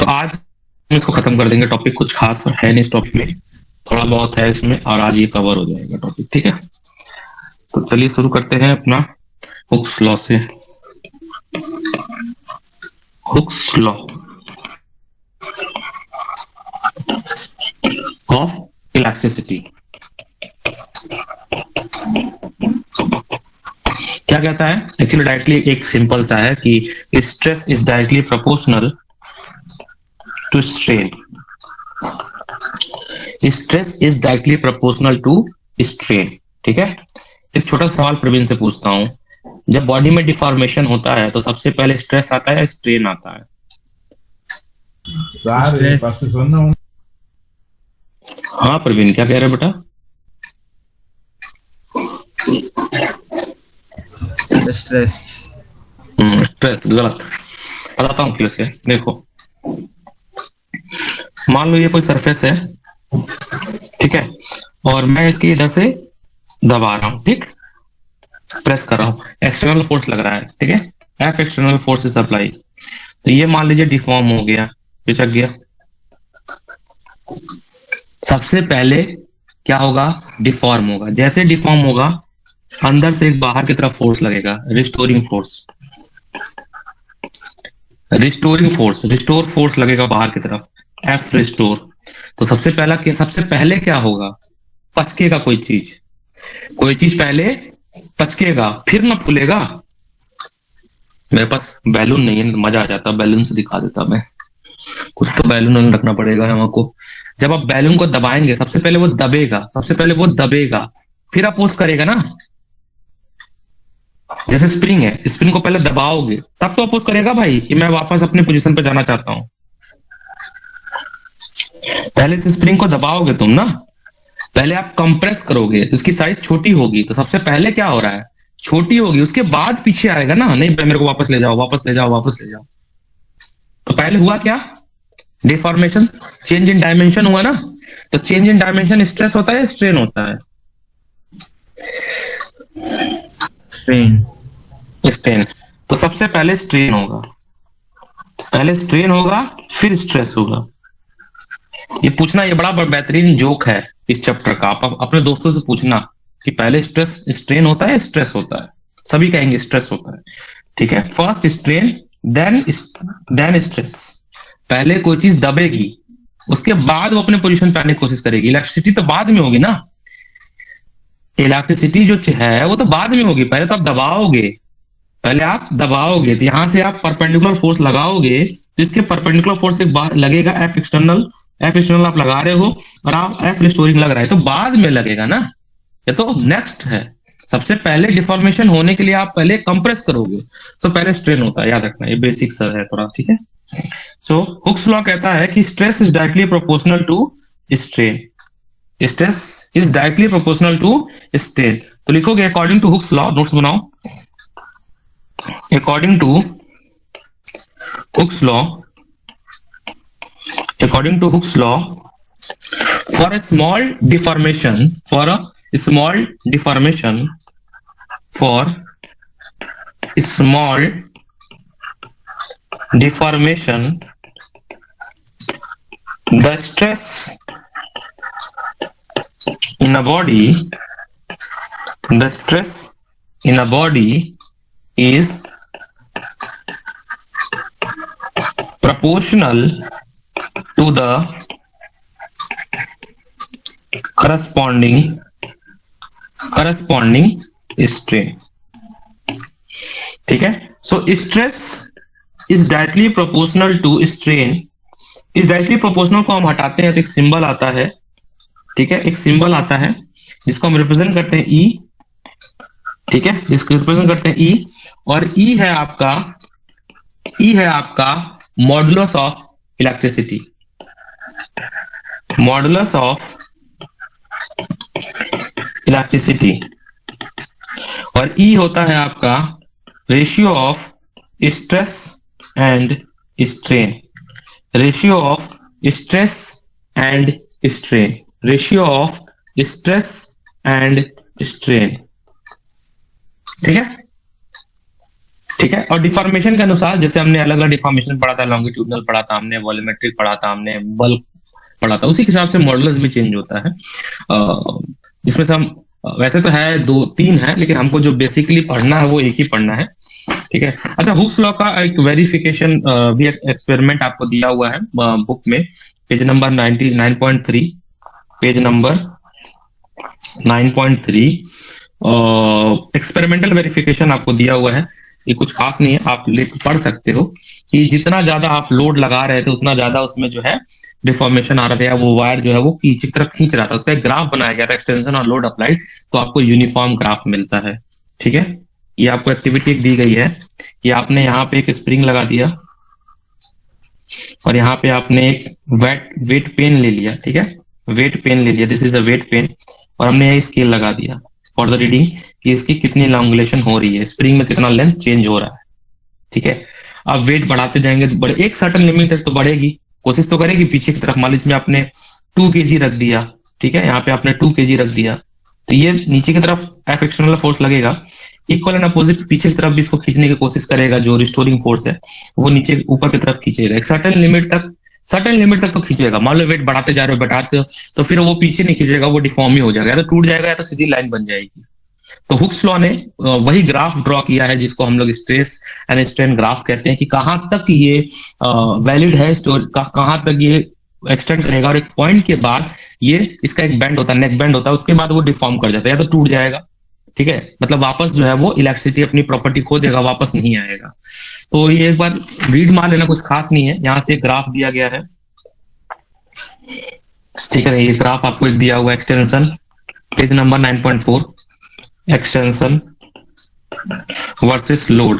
आज हम इसको खत्म कर देंगे। टॉपिक कुछ खास है नहीं इस टॉपिक में, थोड़ा बहुत है इसमें, और आज ये कवर हो जाएगा टॉपिक। ठीक है, तो चलिए शुरू करते हैं अपना हुक्स लॉ से। हुक्स लॉ ऑफ इलास्टिसिटी क्या कहता है? एक्चुअली डायरेक्टली एक सिंपल सा है कि stress is directly proportional to strain. Stress is directly proportional to strain. ठीक है, एक छोटा सवाल प्रवीण से पूछता हूं, जब बॉडी में डिफॉर्मेशन होता है तो सबसे पहले स्ट्रेस आता है या स्ट्रेन आता है? हाँ प्रवीण, क्या कह रहे बेटा? स्ट्रेस। स्ट्रेस गलत। बताता हूँ कैसे। देखो, मान लो ये कोई सरफेस है, ठीक है, और मैं इसकी इधर से दबा रहा हूँ, ठीक, प्रेस कर रहा हूँ, एक्सटर्नल फोर्स लग रहा है, ठीक है, F external force is apply. तो ये मान लीजिए डिफॉर्म हो गया, पिचक गया। सबसे पहले क्या होगा? डिफॉर्म होगा। जैसे डिफॉर्म होगा, अंदर से एक बाहर की तरफ फोर्स लगेगा, रिस्टोरिंग फोर्स। रिस्टोर फोर्स लगेगा बाहर की तरफ, एफ रिस्टोर। तो सबसे पहले क्या होगा? पचकेगा कोई चीज पहले पचकेगा, फिर ना फूलेगा। मेरे पास बैलून नहीं है, मजा आ जाता, बैलून से दिखा देता मैं। कुछ तो बैलून रखना पड़ेगा हमको। जब आप बैलून को दबाएंगे, सबसे पहले वो दबेगा, फिर अपोज करेगा ना। जैसे स्प्रिंग है, स्प्रिंग को पहले दबाओगे तब तो अपोज करेगा भाई कि मैं वापस अपनी पोजीशन पे जाना चाहता हूं। पहले से स्प्रिंग को दबाओगे तुम ना, पहले आप कंप्रेस करोगे तो इसकी साइज छोटी होगी। तो सबसे पहले क्या हो रहा है? छोटी होगी, उसके बाद पीछे आएगा ना, नहीं मेरे को वापस ले जाओ। तो पहले हुआ क्या? डिफॉर्मेशन, चेंज इन डायमेंशन हुआ ना। तो चेंज इन डायमेंशन स्ट्रेस होता है, स्ट्रेन होता है? स्ट्रेन। तो सबसे पहले स्ट्रेन होगा, फिर स्ट्रेस होगा। ये पूछना, ये बड़ा बेहतरीन जोक है इस चैप्टर का। आप अपने दोस्तों से पूछना कि पहले स्ट्रेन होता है, स्ट्रेस होता है? सभी कहेंगे स्ट्रेस होता है। ठीक है, फर्स्ट स्ट्रेन देन स्ट्रेस। पहले कोई चीज दबेगी, उसके बाद वो अपने पोजीशन पे आने की कोशिश करेगी। इलेक्ट्रिसिटी तो बाद में होगी ना, इलेक्ट्रिसिटी जो है वो तो बाद में होगी। पहले आप दबाओगे, तो यहां से आप परपेंडिकुलर फोर्स लगाओगे, तो इसके परपेंडिकुलर फोर्स एक लगेगा एफ एक्सटर्नल आप लगा रहे हो, और आप एफ रिस्टोरिंग लग रहा है, तो बाद में लगेगा ना। ये तो नेक्स्ट है। सबसे पहले डिफॉर्मेशन होने के लिए आप पहले कंप्रेस करोगे, तो पहले स्ट्रेन होता है, याद रखना, ये बेसिक सर है थोड़ा। ठीक है, सो हुक्स लॉ कहता है कि stress is directly proportional to strain. Stress is directly proportional to strain. तो लिखोगे according to Hooke's law, notes बनाओ। According to Hooke's law, for a small deformation the stress in a body is proportional to the corresponding strain। ठीक है, so stress is directly proportional to strain. इस directly proportional को हम हटाते हैं तो एक सिंबल आता है, ठीक है, एक सिंबल आता है जिसको हम रिप्रेजेंट करते हैं ई। ठीक है, जिसको रिप्रेजेंट करते हैं ई, और ई है आपका modulus of electricity. Modulus of electricity, और ई होता है आपका ratio of stress and strain. Ratio of stress and strain. ठीक है, ठीक है। और डिफॉर्मेशन के अनुसार जैसे हमने अलग अलग डिफॉर्मेशन पढ़ा था, लॉन्गिट्यूडनल पढ़ा था हमने, वॉल्यूमेट्रिक पढ़ा था हमने, बल्क पढ़ा था, उसी के हिसाब से मॉडुलस भी चेंज होता है। जिसमें से हम वैसे तो है दो तीन है, लेकिन हमको जो बेसिकली पढ़ना है वो एक ही पढ़ना है। ठीक है। अच्छा, हुक्स लॉ का एक वेरिफिकेशन भी एक एक्सपेरिमेंट आपको दिया हुआ है बुक में, page number 9.3, page number 9.3। Experimental verification आपको दिया हुआ है। ये कुछ खास नहीं है, आप पढ़ सकते हो कि जितना ज्यादा आप लोड लगा रहे थे उतना ज्यादा उसमें जो है डिफॉर्मेशन आ रहा था, या वो वायर जो है वो पीछे की तरफ खींच रहा था। उसका एक ग्राफ बनाया गया था, एक्सटेंशन और लोड अप्लाइड, तो आपको यूनिफॉर्म ग्राफ मिलता है। ठीक है। ये आपको एक्टिविटी दी गई है कि आपने यहाँ पे एक स्प्रिंग लगा दिया और यहाँ पे आपने एक वेट पेन ले लिया। ठीक है, वेट पेन ले लिया, this is a weight pen, और हमने ये स्केल लगा दिया फॉर द रीडिंग कि इसकी कितनी लॉन्गुलेशन हो रही है, स्प्रिंग में कितना लेंथ चेंज हो रहा है। ठीक है। अब वेट बढ़ाते जाएंगे तो बड़े, एक सर्टन लिमिट तक तो बढ़ेगी, कोशिश तो करेगी पीछे की तरफ। मान लीजिए आपने 2 kg रख दिया, ठीक है, यहाँ पे आपने 2 kg रख दिया, तो ये नीचे की तरफ एफ एक्सटर्नल फोर्स लगेगा, इक्वल एंड अपोजिट पीछे की तरफ भी इसको खींचने की कोशिश करेगा, जो रिस्टोरिंग फोर्स है वो नीचे ऊपर की तरफ खींचेगा। एक सर्टन लिमिट तक तो खींचेगा। मान लो वेट बढ़ाते जा रहे हो, बढ़ाते हो, तो फिर वो पीछे नहीं खींचेगा, वो डिफॉर्म ही हो जाएगा, या तो टूट जाएगा या तो सीधी लाइन बन जाएगी। तो हुक्स लॉ ने वही ग्राफ ड्रॉ किया है जिसको हम लोग स्ट्रेस एंड स्ट्रेन ग्राफ कहते हैं, कि कहां तक ये वैलिड है, कहां तक ये एक्सटेंड करेगा, और एक पॉइंट के बाद ये इसका एक बैंड होता है, नेक बैंड होता है, उसके बाद वो डिफॉर्म कर जाता है या तो टूट जाएगा। ठीक है, मतलब वापस जो है वो इलेक्ट्रिसिटी अपनी प्रॉपर्टी खो देगा, वापस नहीं आएगा। तो ये एक बार रीड मार लेना, कुछ खास नहीं है। यहाँ से ग्राफ दिया गया है, ठीक है, ये ग्राफ आपको एक दिया हुआ extension, page number 9.4, extension versus load.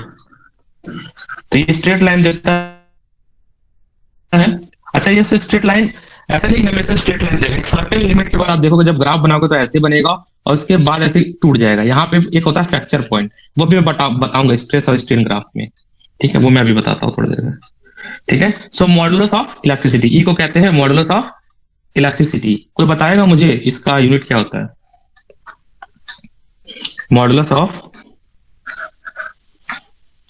तो ये स्ट्रेट लाइन देता है। अच्छा, ये स्ट्रेट लाइन ऐसा नहीं हमेशा स्ट्रेट लाइन देगा, एक सर्टेन लिमिट के बाद आप देखोगे जब ग्राफ बनाओगे तो ऐसे बनेगा और उसके बाद ऐसे टूट जाएगा। यहाँ पे एक होता है फ्रैक्चर पॉइंट, वो भी मैं बताऊंगा स्ट्रेस और स्ट्रेन ग्राफ में। ठीक है, वो मैं अभी बताता हूँ थोड़ी देर में। ठीक है। सो मॉडुलस ऑफ इलेक्ट्रिसिटी, ई को कहते हैं मॉडुलस ऑफ इलेक्ट्रिसिटी। कोई बताएगा मुझे इसका यूनिट क्या होता है? मॉडुलस ऑफ,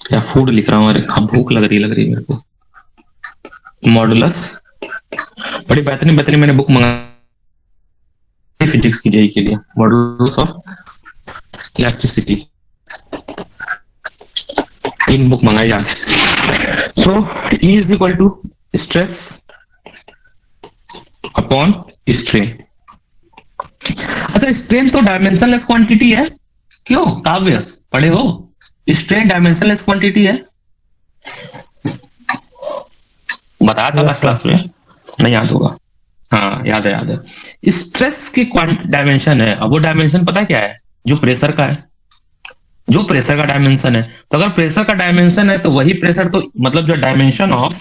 क्या फूड लिख रहा हूँ, अरे भूख लग रही है मेरे को। मॉडुलस, बड़ी बेहतरीन मैंने बुक मंगाई फिजिक्स की जेई के लिए, मॉडुलस ऑफ इलेक्ट्रिसिटी, 3 बुक मंगाई आज। So E is equal to stress upon strain. अच्छा, स्ट्रेन तो डायमेंशनलेस क्वांटिटी है, क्यों काव्य पढ़े हो? स्ट्रेन डायमेंशनलेस क्वांटिटी है, बताया था लास्ट क्लास में, नहीं याद होगा? हाँ याद है। स्ट्रेस की डायमेंशन है। अब वो डायमेंशन पता क्या है? जो प्रेशर का है, जो प्रेशर का डायमेंशन है। तो अगर प्रेशर का डायमेंशन है तो वही प्रेशर, तो मतलब जो डायमेंशन ऑफ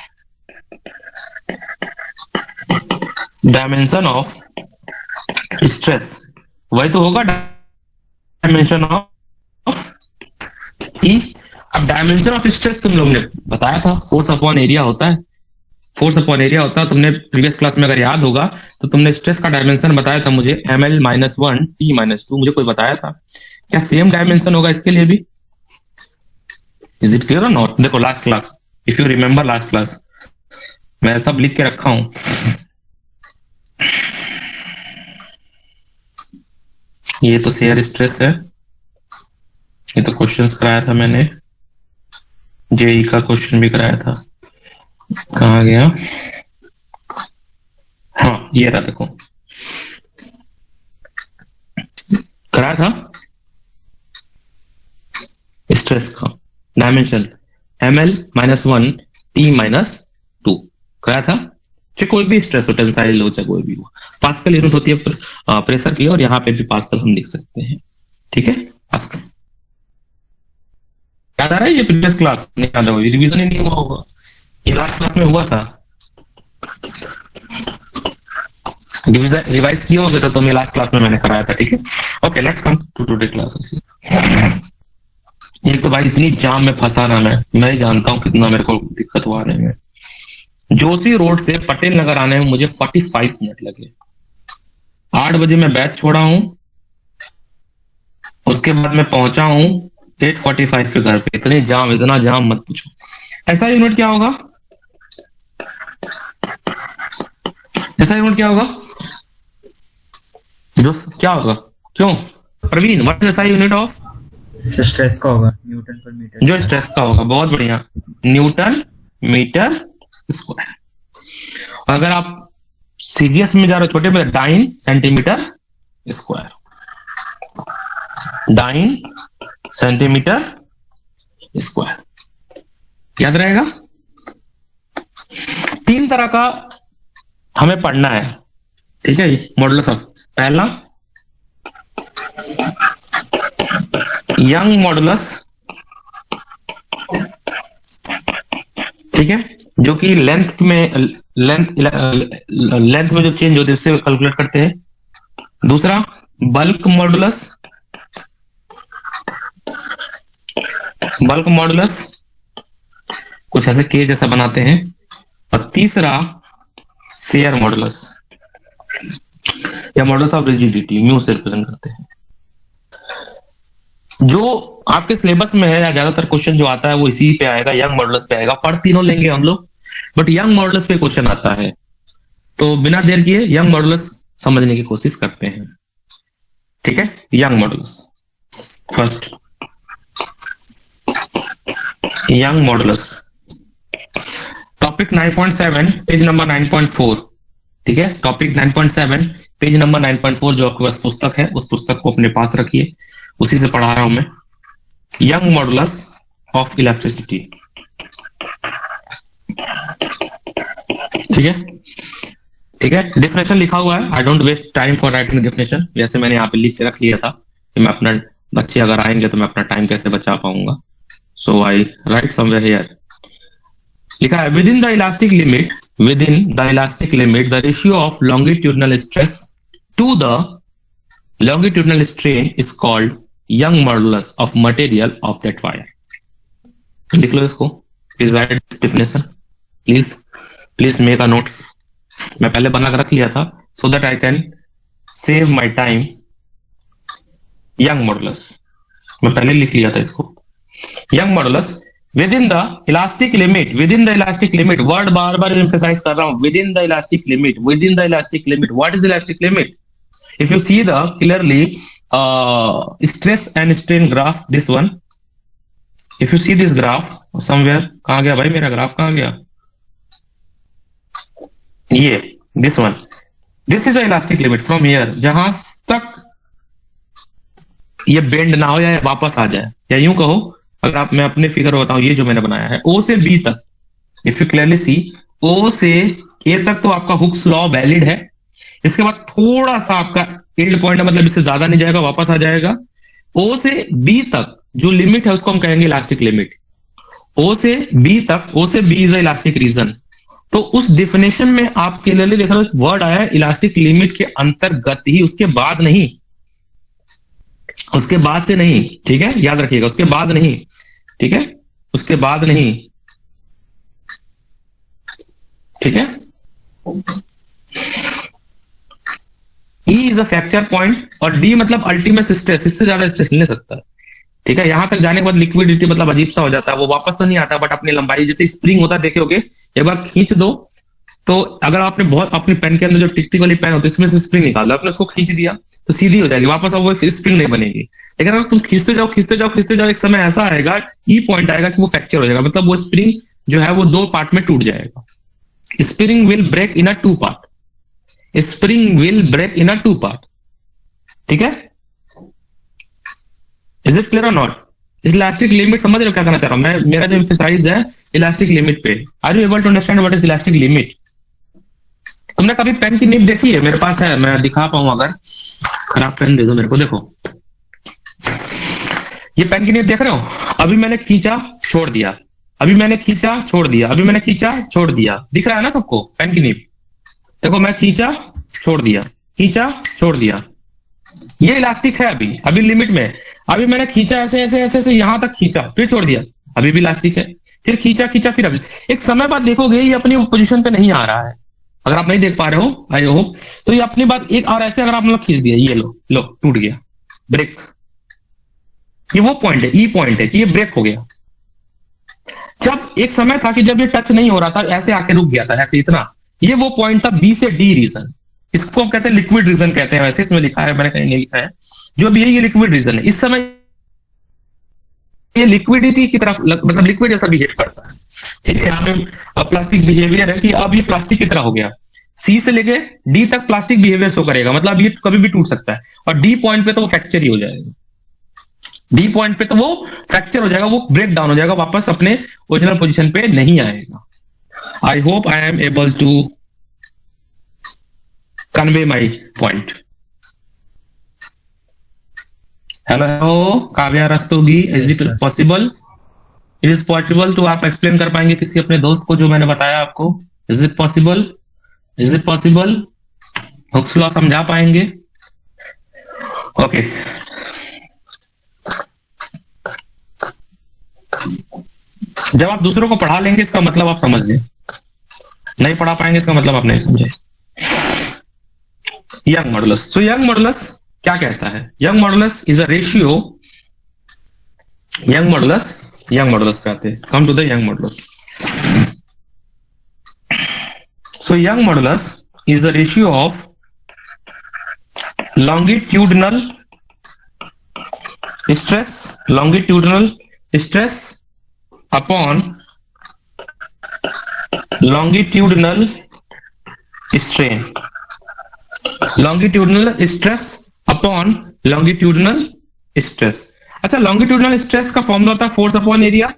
स्ट्रेस वही तो होगा डायमेंशन ऑफ ई। अब डायमेंशन ऑफ स्ट्रेस तुम लोग ने बताया था, फोर्स अपॉन एरिया होता है, फोर्स अपॉन एरिया होता है। तुमने प्रीवियस क्लास में अगर याद होगा तो तुमने स्ट्रेस का डायमेंशन बताया था मुझे, ml-1 t-2, मुझे कोई बताया था। क्या सेम डायमेंशन होगा इसके लिए भी? इज इट क्लियर और नॉट? देखो last class, if you remember last class, मैं सब लिख के रखा हूं। ये तो शेयर स्ट्रेस है, ये तो क्वेश्चंस कराया था मैंने, जेई का क्वेश्चन भी कराया था, कहा गया? हाँ ये रहा, देखो कराया था स्ट्रेस का डायमेंशन ml-1 t-2 कराया था। चाहे कोई भी स्ट्रेस हो, टेंसाइल हो, चाहे कोई भी हो, पास्कल यूनिट होती है प्रेशर की, और यहाँ पे भी पास्कल हम लिख सकते हैं। ठीक है, पास्कल याद आ रहा है? ये प्रीवियस क्लास नहीं याद होगा, रिवीजन ही नहीं हुआ होगा, ये लास्ट क्लास में हुआ था। रिवाइज किए होगे तो तुम्हें लास्ट क्लास में मैंने कराया था। ठीक है, okay, let's come to today class. एक तो भाई इतनी जाम में फंसा ना, मैं ही जानता हूँ कितना मेरे को दिक्कत हुआ आने में। जोशी रोड से पटेल नगर आने में मुझे 45 मिनट लगे। 8 बजे मैं बैच छोड़ा हूं, उसके बाद मैं पहुंचा हूं 8:45 पे घर पे, इतना जाम मत पूछो। ऐसा यूनिट क्या होगा? ऐसा यूनिट क्या होगा जो क्या होगा? क्यों Praveen, what is SI unit of? Stress का होगा, न्यूटन पर मीटर। जो स्ट्रेस का होगा, बहुत बढ़िया, न्यूटन मीटर स्क्वायर। अगर आप सीजीएस में जा रहे हो छोटे में, dyne centimetre square, dyne centimetre square, याद रहेगा। 3 तरह का हमें पढ़ना है, ठीक है, मॉडुलस ऑफ। पहला यंग मॉडुलस, ठीक है, जो कि लेंथ में जो चेंज होती है उससे कैलकुलेट करते हैं। दूसरा बल्क मॉडुलस, बल्क मॉडुलस कुछ ऐसे के जैसा बनाते हैं। और तीसरा शेयर मॉडुलस या मॉडुलस ऑफ रिजिडिटी, म्यू से रिप्रेजेंट करते हैं। जो आपके सिलेबस में है या ज्यादातर क्वेश्चन जो आता है वो इसी पे आएगा, यंग मॉडुलस पे आएगा। पढ़ तीनों लेंगे हम लोग, बट यंग मॉडुलस पे क्वेश्चन आता है। तो बिना देर किए यंग मॉडुलस समझने की कोशिश करते हैं, ठीक है। Young modulus first, young modulus topic 9.7 page number 9.4, ठीक है। टॉपिक 9.7 पेज नंबर 9.4 जो आपके पास पुस्तक है उस पुस्तक को अपने पास रखिए, उसी से पढ़ा रहा हूं मैं। यंग मॉडुलस ऑफ इलेक्ट्रिसिटी, ठीक है, ठीक है। डिफिनेशन लिखा हुआ है, I don't waste time for writing definition. वैसे मैंने यहाँ पे लिख के रख लिया था कि मैं अपना, बच्चे अगर आएंगे तो मैं अपना टाइम कैसे बचा पाऊंगा। सो आई राइट समवेयर हियर, लिखा है with in the elastic limit, within the elastic limit, the ratio of longitudinal stress to the longitudinal strain is called Young modulus of material of that wire. लिख लो इसको, please write this definition, please make a notes. मैं पहले बना कर रख लिया था so that I can save my time. Young modulus मैं पहले लिख लिया था इसको। Young modulus within the elastic limit, within the elastic limit, word bar bar emphasize कर रहा हूं, within the elastic limit, within the elastic limit. What is elastic limit? If you see the clearly stress and strain graph, this one, if you see this graph somewhere, कहां गया भाई मेरा graph, कहां गया ये, this one, this is the elastic limit from here, जहां तक ये बेंड ना हो या वापस आ जाए, या यूं कहो अगर आप, मैं अपने फिगर बताऊं, ये जो मैंने बनाया है ओ से बी तक, इफ यू क्लियरली सी, ओ से ए तक तो आपका हुक्स लॉ वैलिड है। इसके बाद थोड़ा सा आपका एंड पॉइंट है, मतलब इससे ज्यादा नहीं जाएगा, वापस आ जाएगा। ओ से बी तक जो लिमिट है उसको हम कहेंगे इलास्टिक लिमिट। ओ से बी तक, ओ से B is a elastic region. तो उस डिफिनेशन में आप क्लियरली देख रहे हो वर्ड आया है इलास्टिक लिमिट के अंतर्गत ही, उसके बाद नहीं, उसके बाद से नहीं, ठीक है, याद रखिएगा, उसके बाद नहीं, ठीक है, उसके बाद नहीं, ठीक है। E is a fracture point और D मतलब अल्टीमेट स्ट्रेस, इससे ज्यादा स्ट्रेस नहीं ले सकता, ठीक है। यहां तक जाने के बाद लिक्विडिटी मतलब अजीब सा हो जाता है, वो वापस तो नहीं आता, बट अपनी लंबाई, जैसे स्प्रिंग होता है देखोगे, एक बार खींच दो तो अगर आपने बहुत अपनी पेन के अंदर जो टिकटिक वाली पेन होती है इसमें से स्प्रिंग निकाल दो, आपने उसको खींच दिया तो सीधी हो जाएगी, वापस अब वो स्प्रिंग नहीं बनेगी। लेकिन अगर तुम खींचते जाओ खींचते जाओ खींचते जाओ, एक समय ऐसा आएगा, ई पॉइंट आएगा कि वो फ्रैक्चर हो जाएगा, मतलब वो स्प्रिंग जो है वो 2 पार्ट में टूट जाएगा। Spring will break in a 2 part, spring will break in a 2 part, ठीक है। इज इट क्लियर और नॉट? इलास्टिक लिमिट समझ रहे हो क्या करना चाह रहा हूं मैं? मेरा जो एम्फसाइज है इलास्टिक लिमिट पे। Are you able to understand what is elastic limit? तुमने कभी पेन की निब देखी है? मेरे पास है, मैं दिखा पाऊं, अगर खराब पेन दे दो मेरे को। देखो ये पेन की निब देख रहे हो, अभी मैंने खींचा छोड़ दिया, अभी मैंने खींचा छोड़ दिया, अभी मैंने खींचा छोड़ दिया, दिख रहा है ना सबको पेन की निब? देखो मैं खींचा छोड़ दिया, खींचा छोड़ दिया, ये इलास्टिक है अभी, अभी लिमिट में। अभी मैंने खींचा ऐसे ऐसे ऐसे ऐसे यहां तक खींचा, फिर छोड़ दिया, अभी भी इलास्टिक है, फिर खींचा खींचा, फिर अभी एक समय बाद देखोगे ये अपनी पोजीशन पे नहीं आ रहा है। अगर आप नहीं देख पा रहे हो, आई होप, तो ये अपनी बात एक और ऐसे अगर आप लोग खींच दिया, ये लो लो टूट गया, ब्रेक, ये वो पॉइंट है, ई पॉइंट है कि ये ब्रेक हो गया। जब एक समय था कि जब ये टच नहीं हो रहा था, ऐसे आके रुक गया था, ऐसे इतना, ये वो पॉइंट था बी से डी रीजन। इसको हम कहते हैं लिक्विड रीजन कहते हैं, वैसे इसमें लिखा है, मैंने कहीं नहीं लिखा है। जो भी है ये लिक्विड रीजन है। इस समय ये लिक्विडिटी की तरफ मतलब लिक्विड जैसा बिहेव करता है। ठीक है, यहाँ पे प्लास्टिक बिहेवियर है कि अब ये प्लास्टिक की तरह हो गया। सी से लेके डी तक प्लास्टिक बिहेवियर शो करेगा, मतलब ये कभी भी टूट सकता है। और डी पॉइंट पे तो वो फ्रैक्चर ही हो जाएगा। डी पॉइंट पे तो वो फ्रैक्चर हो जाएगा, वो ब्रेक डाउन हो जाएगा, वापस अपने ओरिजिनल पोजीशन पे नहीं आएगा। I hope I am able to convey my point. Hello Kavya Rastogi, is it possible? It is possible. तो आप एक्सप्लेन कर पाएंगे किसी अपने दोस्त को जो मैंने बताया आपको? Is it possible? Is it possible? Hooke's law समझा पाएंगे? ओके, जब आप दूसरों को पढ़ा लेंगे इसका मतलब आप समझ लें, नहीं पढ़ा पाएंगे इसका मतलब आप नहीं समझे। Young modulus. So Young modulus क्या कहता है? Young modulus is a ratio. Young modulus कहते हैं। Come to the Young modulus. So Young modulus is the ratio of longitudinal stress upon longitudinal strain. longitudinal stress upon longitudinal stress. अच्छा, longitudinal stress का formula होता है force upon area,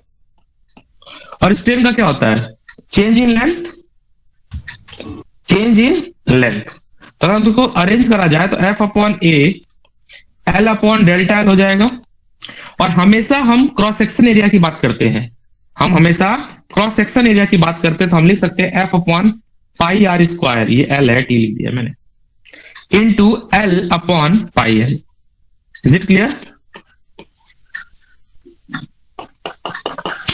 और strain का क्या होता है? Change in length. तो अगर तुमको अरेंज करा जाए तो F upon A L upon delta L हो जाएगा। और हमेशा हम क्रॉस सेक्शन एरिया की बात करते हैं, हम हमेशा क्रॉस सेक्शन एरिया की बात करते हैं, तो हम लिख सकते हैं F upon pi r square, ये एल है, टी लिख दिया मैंने, into L upon pi L. Is it clear?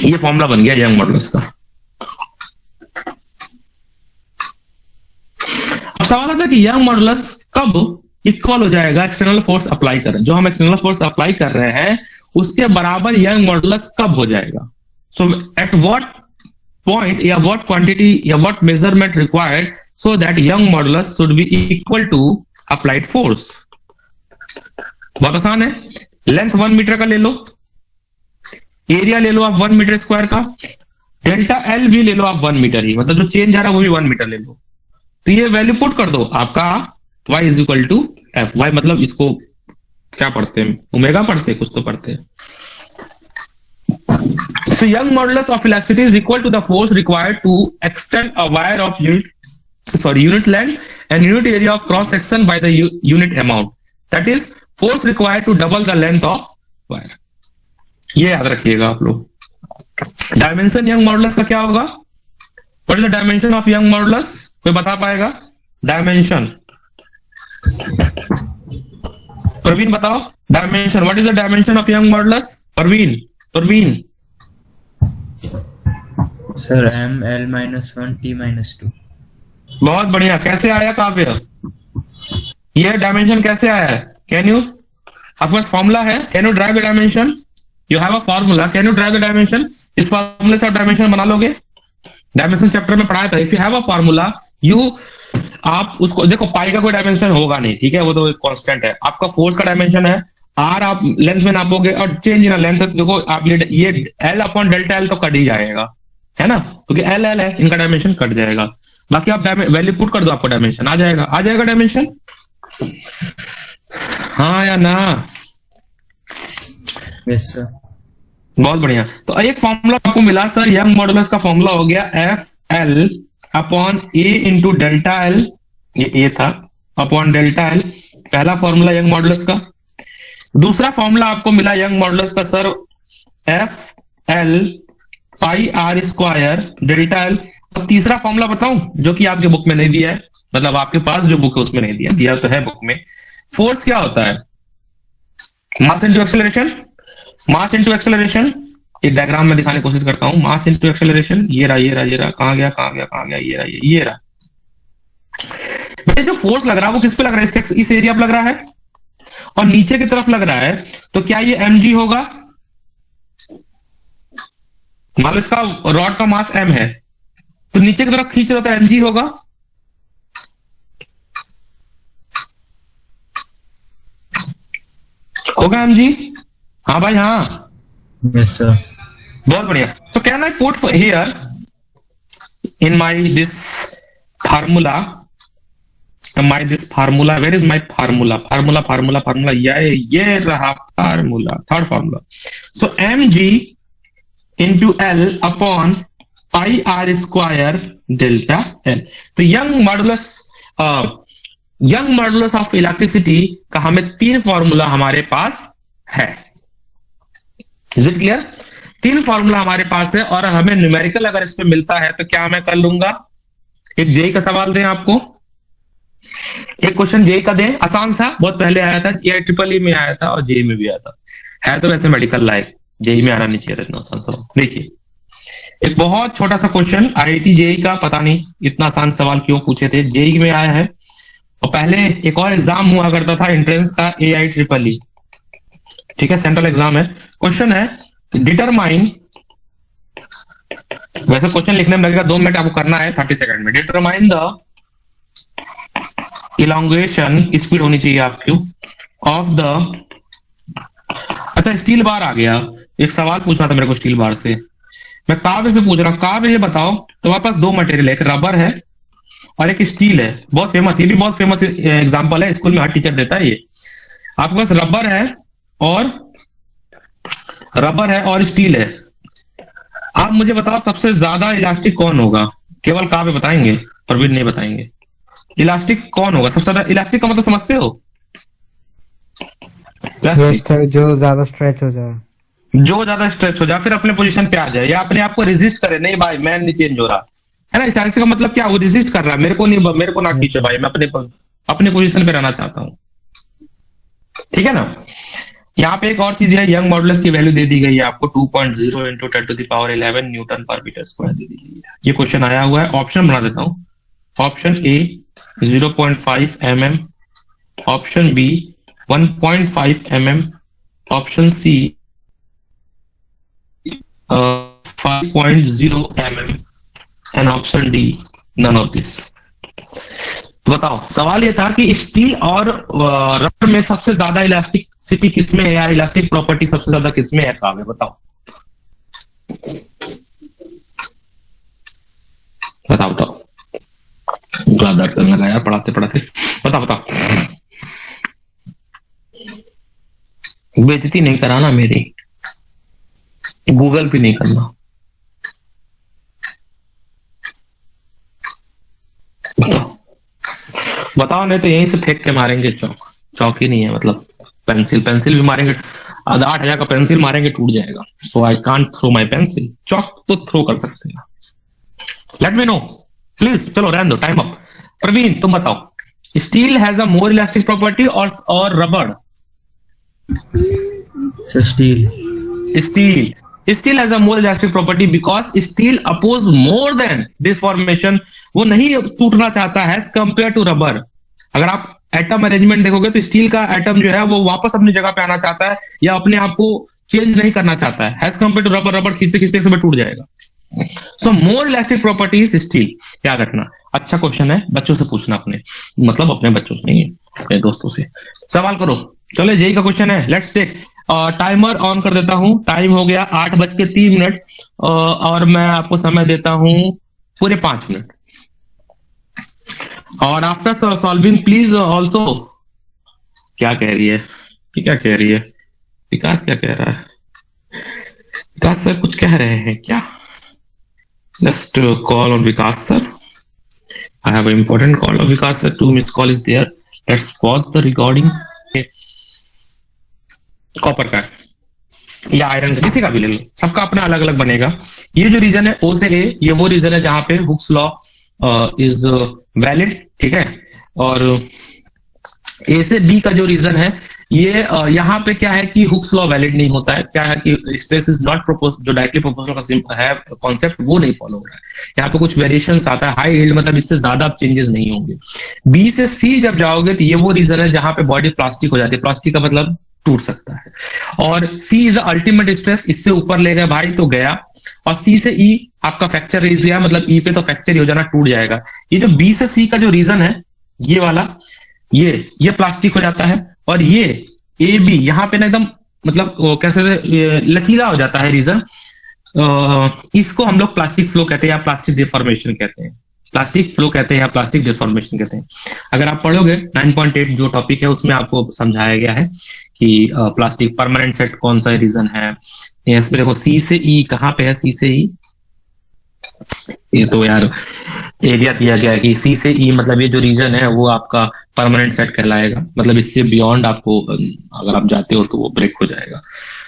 ये फॉर्मूला बन गया यंग मॉडुलस का। अब सवाल आता है कि यंग मॉडुलस कब इक्वल हो जाएगा एक्सटर्नल फोर्स अप्लाई कर, जो हम एक्सटर्नल फोर्स अप्लाई कर रहे हैं उसके बराबर यंग मॉडुलस कब हो जाएगा? सो एट व्हाट पॉइंट या व्हाट क्वांटिटी या what measurement required so that Young modulus should be equal to applied force? बहुत आसान है। लेंथ 1 मीटर का ले लो, एरिया ले लो आप 1 मीटर स्क्वायर का, डेल्टा एल भी ले लो आप 1 मीटर ही, मतलब जो चेंज आ रहा है वो भी 1 मीटर ले लो। तो ये वैल्यू पुट कर दो, आपका y is equal to F. Y मतलब इसको क्या पढ़ते हैं, ओमेगा पढ़ते हैं, कुछ तो पढ़ते हैं। So young modulus of elasticity is equal to the force required to extend a wire of unit length and unit area of cross section by the unit amount. That is force required to double the length of wire. ये याद रखिएगा आप लोग। Dimension young modulus का क्या होगा? What is the dimension of Young modulus? कोई बता पाएगा डायमेंशन? प्रवीण बताओ dimension. What is the dimension of Young modulus? Praveen sir m l - 1 t - 2। बहुत बढ़िया। कैसे आया काव्य? ये डायमेंशन कैसे आया है? कैन यू, आपके पास फॉर्मूला है, can you drive the dimension? You have a formula, can you drive the dimension? इस फॉर्मूले से आप डायमेंशन बना लोगे। डायमेंशन चैप्टर में पढ़ाया था। If you have a formula आप उसको देखो, पाई का कोई डायमेंशन होगा नहीं, ठीक है, वो तो एक कांस्टेंट है। आपका फोर्स का डायमेंशन है आर, आप लेंथ में नापोगे और चेंज इन लेंथ, देखो आप ये एल अपॉन डेल्टा एल तो कट ही जाएगा, है ना, क्योंकि एल एल है, इनका डायमेंशन कट जाएगा। बाकी आप वैल्यू पुट कर दो, आपको डायमेंशन आ जाएगा डायमेंशन। हाँ या ना? Yes sir. बहुत बढ़िया। तो एक फॉर्मूला आपको मिला सर, यंग मॉडुलस का फॉर्मूला हो गया F L upon A into delta L, ये था अपॉन डेल्टा एल, पहला फॉर्मूला यंग मॉडुलस का। दूसरा फॉर्मूला आपको मिला यंग मॉडुलस का sir F L pi r square delta L. और तीसरा फॉर्मूला बताऊं जो कि आपके बुक में नहीं दिया है, मतलब आपके पास जो बुक है उसमें नहीं दिया तो है बुक में। फोर्स क्या होता है? Mass into acceleration. Mass into acceleration, एक डायग्राम में दिखाने की कोशिश करता हूं। मास इंटू एक्सेलरेशन, ये रहा, कहां गया, ये रहा। जो फोर्स लग रहा है वो किस पे लग रहा है? इस एरिया पे लग रहा है। और नीचे की तरफ लग रहा है, तो क्या ये mg होगा? मान लो इसका रॉड का मास m है, तो नीचे की तरफ खींच रहा तो mg होगा। होगा mg? हाँ भाई हाँ, Yes, sir. बहुत बढ़िया। So can I put here in my this formula, this formula, where is my formula? Formula, ये रहा formula, third formula. So mg into L upon pi r square delta L. तो young modulus of electricity का हमें 3 formula हमारे पास है। Is it clear? 3 formula हमारे पास है, और हमें न्यूमेरिकल अगर इस पे मिलता है तो क्या मैं कर लूंगा? एक जेई का सवाल दें आपको, एक क्वेश्चन जेई का दें, आसान सा, बहुत पहले आया था, ये ट्रिपल ई में आया था और जेई में भी आया था, है तो वैसे मेडिकल लायक, जेई में आना नहीं चाहिए इतना आसान सवाल। देखिए एक बहुत छोटा सा क्वेश्चन आईआईटी जेई का, पता नहीं इतना आसान सवाल क्यों पूछे थे, जेई में आया है। और पहले एक और एग्जाम हुआ करता था एंट्रेंस का, AIEEE, ठीक है, सेंट्रल एग्जाम है। क्वेश्चन है डिटरमाइन, वैसे क्वेश्चन लिखने में लगेगा 2 मिनट, आपको करना है 30 सेकंड में। डिटरमाइन द इलोंगेशन, स्पीड होनी चाहिए आपकी, ऑफ द, अच्छा स्टील बार आ गया, एक सवाल पूछना था मेरे को स्टील बार से, मैं काव्य से पूछ रहा हूँ। काव्य ये बताओ, तुम्हारे पास 2 मटेरियल है, एक रबर है और एक स्टील है, बहुत फेमस, ये भी बहुत फेमस एग्जांपल है, स्कूल में हर टीचर देता है ये। आपके पास रबर है और स्टील है, आप मुझे बताओ सबसे ज्यादा इलास्टिक कौन होगा? केवल काव्य बताएंगे, प्रवीण नहीं बताएंगे। इलास्टिक कौन होगा सबसे ज्यादा? इलास्टिक का मतलब समझते हो? जो ज्यादा स्ट्रेच हो जाए, फिर अपने पोजीशन पे आ जाए, या अपने आप को रेजिस्ट करे, नहीं भाई मैं नहीं चेंज हो रहा है ना। इलास्टिक का मतलब क्या? वो रेजिस्ट कर रहा है, मेरे को ना खींचो भाई, मैं अपने पोजीशन पे रहना चाहता हूँ, ठीक है ना। यहाँ पे एक और चीज है, यंग मॉडुलस की वैल्यू दे दी गई है आपको 2.0 इंटू 10⁻11 न्यूटन पर मीटर स्क्वायर दे दी गई है। ये क्वेश्चन आया हुआ है, ऑप्शन बना देता हूँ। Option A 0.5 mm, option B 1.5 mm, option C 5.0 mm and option D none of this. बताओ, सवाल ये था कि स्टील और रबर में सबसे ज्यादा इलास्टिसिटी किसमें है, या इलास्टिक प्रॉपर्टी सबसे ज्यादा किसमें है? काव्य बताओ बताओ। दर्द करने लगा यार पढ़ाते पढ़ाते, बताओ। बेइज्जती नहीं कराना मेरी, गूगल पे नहीं करना। बताओ नहीं तो यहीं से फेंक के मारेंगे। चौक ही नहीं है, मतलब पेंसिल भी मारेंगे, 8,000 का पेंसिल मारेंगे टूट जाएगा। So I can't throw my pencil. Chalk तो थ्रो कर सकते हैं। Let me know please. चलो रहने दो, टाइम अप। प्रवीण तुम बताओ, steel has a more elastic property और rubber? Steel has a more elastic property because steel oppose more than deformation. वो नहीं टूटना चाहता है एज कंपेयर टू रबर। अगर आप एटम अरेंजमेंट देखोगे तो स्टील का एटम जो है वो वापस अपनी जगह पे आना चाहता है, या अपने आप को चेंज नहीं करना चाहता है as compare to rubber. Rubber खींचते खींचते सब टूट जाएगा। So more elastic property is steel, याद रखना। अच्छा क्वेश्चन है, बच्चों से पूछना, अपने बच्चों से नहीं, अपने दोस्तों से सवाल करो। चलो जेई का क्वेश्चन है, लेट्स टेक। टाइमर ऑन कर देता हूं। टाइम हो गया 8:03 और मैं आपको समय देता हूं पूरे 5 मिनट। और आफ्टर सॉल्विंग प्लीज ऑल्सो, क्या कह रही है विकास? क्या कह रहा है विकास सर? कुछ कह रहे हैं क्या? Just call on Vikas sir. I have an important call of Vikas sir. 2 missed call is there. Let's pause the recording. Copper का या आयरन का, किसी का भी ले लो, सबका अपना अलग अलग बनेगा। ये जो रीजन है ओ से ए, ये वो रीजन है जहां पे हुक्स लॉ इज वैलिड, ठीक है। और ए से बी का जो रीजन है ये यहाँ पे क्या है कि हुक्स लॉ वैलिड नहीं होता है, क्या है कि स्ट्रेस इज नॉट प्रोपोज, जो डायरेक्टली प्रोपोर्शनल का है कॉन्सेप्ट वो नहीं फॉलो हो रहा है। यहाँ पे कुछ वेरिएशन आता है, हाई यील्ड मतलब इससे ज्यादा चेंजेस नहीं होंगे। बी से सी जब जाओगे तो ये वो रीजन है जहां पे बॉडी प्लास्टिक हो जाती है, प्लास्टिक का मतलब टूट सकता है। और सी इज अल्टीमेट स्ट्रेस, इससे ऊपर ले गए भाई तो गया। और सी से ई आपका फ्रैक्चर रीज गया, मतलब ई पे तो फ्रैक्चर ही हो जाना, टूट जाएगा। ये जो बी से सी का जो रीजन है ये वाला, ये प्लास्टिक हो जाता है। और ये ए बी यहाँ पे ना एकदम मतलब कैसे लचीला हो जाता है रीजन। इसको हम लोग प्लास्टिक फ्लो कहते हैं या प्लास्टिक डिफॉर्मेशन कहते हैं, प्लास्टिक फ्लो कहते हैं या प्लास्टिक डिफॉर्मेशन कहते हैं। अगर आप पढ़ोगे 9.8 जो टॉपिक है उसमें आपको समझाया गया है कि प्लास्टिक परमानेंट सेट कौन सा रीजन है। इसमें देखो सी से ई कहाँ पे है, सी से ई, ये तो यार एरिया दिया गया है कि सी से ई मतलब ये जो रीजन है वो आपका परमानेंट सेट कहलाएगा, मतलब इससे बियॉन्ड आपको अगर आप जाते हो तो वो ब्रेक हो जाएगा।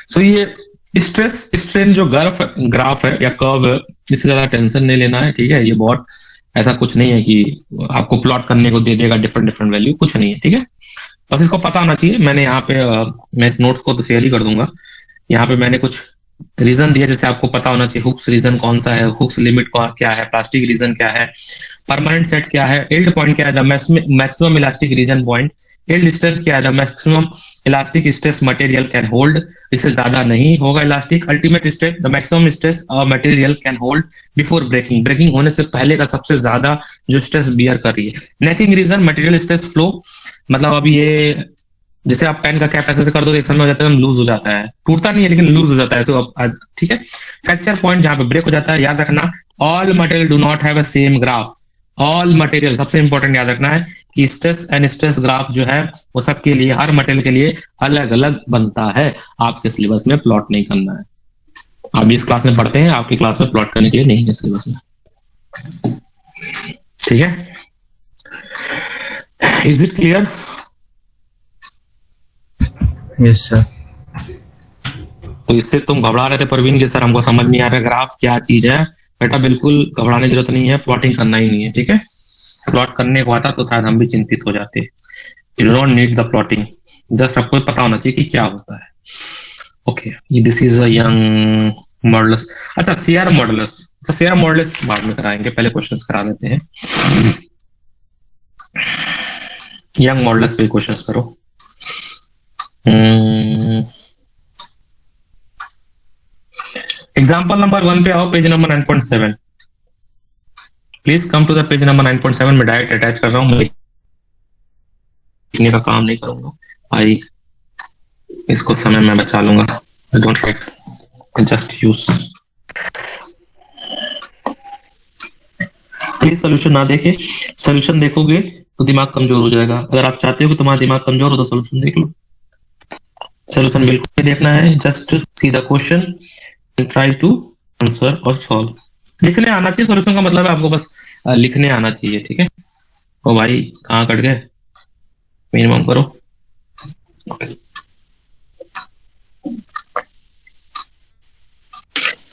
सो ये स्ट्रेस स्ट्रेन जो ग्राफ है या कर्व है, इससे ज्यादा टेंशन नहीं लेना है, ठीक है। ये बहुत ऐसा कुछ नहीं है कि आपको प्लॉट करने को दे देगा डिफरेंट डिफरेंट वैल्यू, कुछ नहीं है, ठीक है। बस इसको पता होना चाहिए। मैंने यहाँ पे मैं इस नोट्स को तो शेयर ही कर दूंगा। यहाँ पे मैंने कुछ रीजन दिया जैसे आपको पता होना चाहिए, हुक्स रीजन कौन सा है, हुक्स लिमिट क्या है, प्लास्टिक रीजन क्या है, परमानेंट सेट क्या है, यील्ड पॉइंट क्या है, maximum elastic region point, yield strength क्या है, maximum elastic stress material can hold, इससे ज्यादा नहीं होगा elastic, ultimate stress the maximum stress material can hold before breaking, breaking होने से पहले का सबसे ज्यादा जो स्ट्रेस बियर कर रही है। Necking region material stress flow, मतलब अब ये जैसे आप पेन का कैप ऐसे कर दो एक समय हो जाता है, लूज हो जाता है, टूटता नहीं है लेकिन लूज हो जाता है, तो ठीक है। फ्रैक्चर पॉइंट जहां पे ब्रेक हो जाता है, याद रखना all material do not have a same graph. All material सबसे इंपॉर्टेंट याद रखना है कि स्ट्रेस एंड स्ट्रेस ग्राफ जो है वो सबके लिए, हर मटेरियल के लिए अलग अलग बनता है। आपके सिलेबस में प्लॉट नहीं करना है। आप इस क्लास में पढ़ते हैं, आपकी क्लास में प्लॉट करने के लिए नहीं है सिलेबस में, ठीक है। Is it clear? Yes sir. तो इससे तुम घबरा रहे थे परवीन के सर हमको समझ नहीं आ रहा ग्राफ क्या चीज है, बेटा बिल्कुल घबराने की जरूरत नहीं है, प्लॉटिंग करना ही नहीं है, ठीक है। प्लॉट करने को आता तो शायद हम भी चिंतित हो जाते। You don't need the plotting, just आपको पता होना चाहिए कि क्या होता है। Okay, this is a Young modulus. अच्छा, सीआर मॉडुलस, तो सीआर मॉडुलस बाद में कराएंगे, पहले क्वेश्चंस करा देते हैं। यंग मॉडुलस पे क्वेश्चंस करो। एग्जाम्पल नंबर 1 पे आओ, page number 9.7। Please come to the page number 9.7। मैं डायरेक्ट अटैच कर रहा हूँ, लिखने का काम नहीं करूंगा भाई, इसको समय मैं बचा लूंगा। I don't like just use. Please solution ना देखे, सोल्यूशन देखोगे तो दिमाग कमजोर हो जाएगा। अगर आप चाहते हो कि तुम्हारा दिमाग कमजोर हो तो सोल्यूशन देख लो। सोल्यूशन बिल्कुल नहीं देखना है, just see the question and try to answer और सॉल्व। लिखने आना चाहिए, सोल्यूशन का मतलब है आपको बस लिखने आना चाहिए, ठीक है। ओ भाई कहाँ कट गए, मिनिमम करो।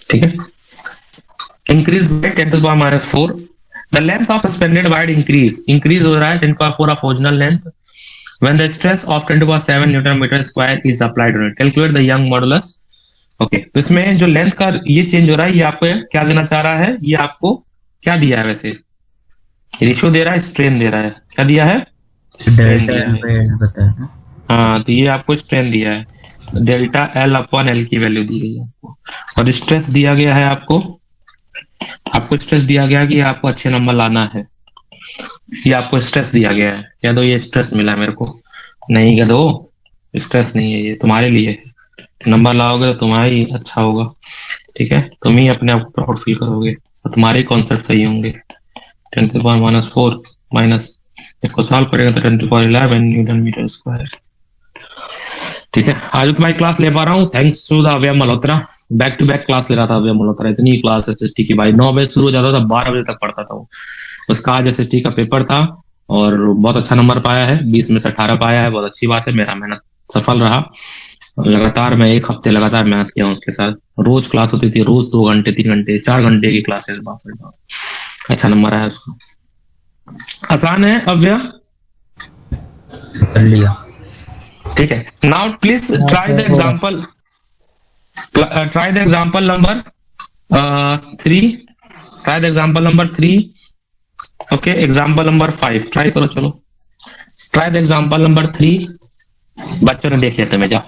ठीक है। Increase by 10⁻⁴। The length of suspended wire increase हो रहा है 10⁴ of original length when the stress of 10⁻⁷ newton metre square is applied on it. Calculate the Young modulus. Okay, तो इसमें जो लेंथ का ये चेंज हो रहा है, ये आपको क्या देना चाह रहा है, ये आपको क्या दिया है, वैसे रेशियो दे रहा है, स्ट्रेन दे रहा है, क्या दिया है, स्ट्रेन दिया है। हाँ, तो ये आपको स्ट्रेन दिया है, डेल्टा एल अपॉन एल की वैल्यू दी गई है आपको। और स्ट्रेस दिया गया है आपको स्ट्रेस दिया गया कि आपको अच्छे नंबर लाना है, ये आपको स्ट्रेस दिया गया है। कह दो ये स्ट्रेस मिला मेरे को, नहीं कह दो स्ट्रेस नहीं है, ये तुम्हारे लिए नंबर लाओगे तो तुम्हारी अच्छा होगा, ठीक है। तुम ही अपने आप को प्राउड फील करोगे और तुम्हारे कॉन्सेप्ट सही होंगे। 10⁻⁴ माइनस, इसको सॉल्व करेगा तो 10⁻11 न्यूटन मीटर स्क्वायर, ठीक है। आज तुम्हारी क्लास ले पा रहा हूँ thanks to the Avyay Malhotra. Back to back class ले रहा था अव्यय मल्होत्रा, इतनी क्लास एसएसटी की भाई, 9 बजे शुरू हो जाता था, 12 बजे तक पढ़ता था वो। उसका आज एसएसटी का पेपर था और बहुत अच्छा नंबर पाया है, 20 में से 18 पाया है, बहुत अच्छी बात है। मेरा मेहनत सफल रहा, लगातार मैं 1 हफ्ते लगातार मेहनत किया उसके साथ। रोज क्लास होती थी, रोज 2 घंटे 3 घंटे 4 घंटे की क्लासेस, बाप रे बाप, अच्छा नंबर आया उसको। आसान है अव्यय, कर लिया। ठीक है, now please try the example, try the example number 3, try the example number 3, okay, example number 5 try करो, चलो ट्राई द एग्जांपल नंबर 3, बच्चों ने देख लिया, तुम्हें जाओ।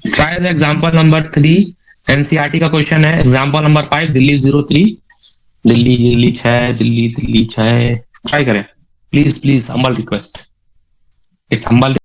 Try the example number 3, NCERT का क्वेश्चन है। Example number 5, Delhi 03, Delhi 6, Delhi 6, try करें please, please, humble request, it's humble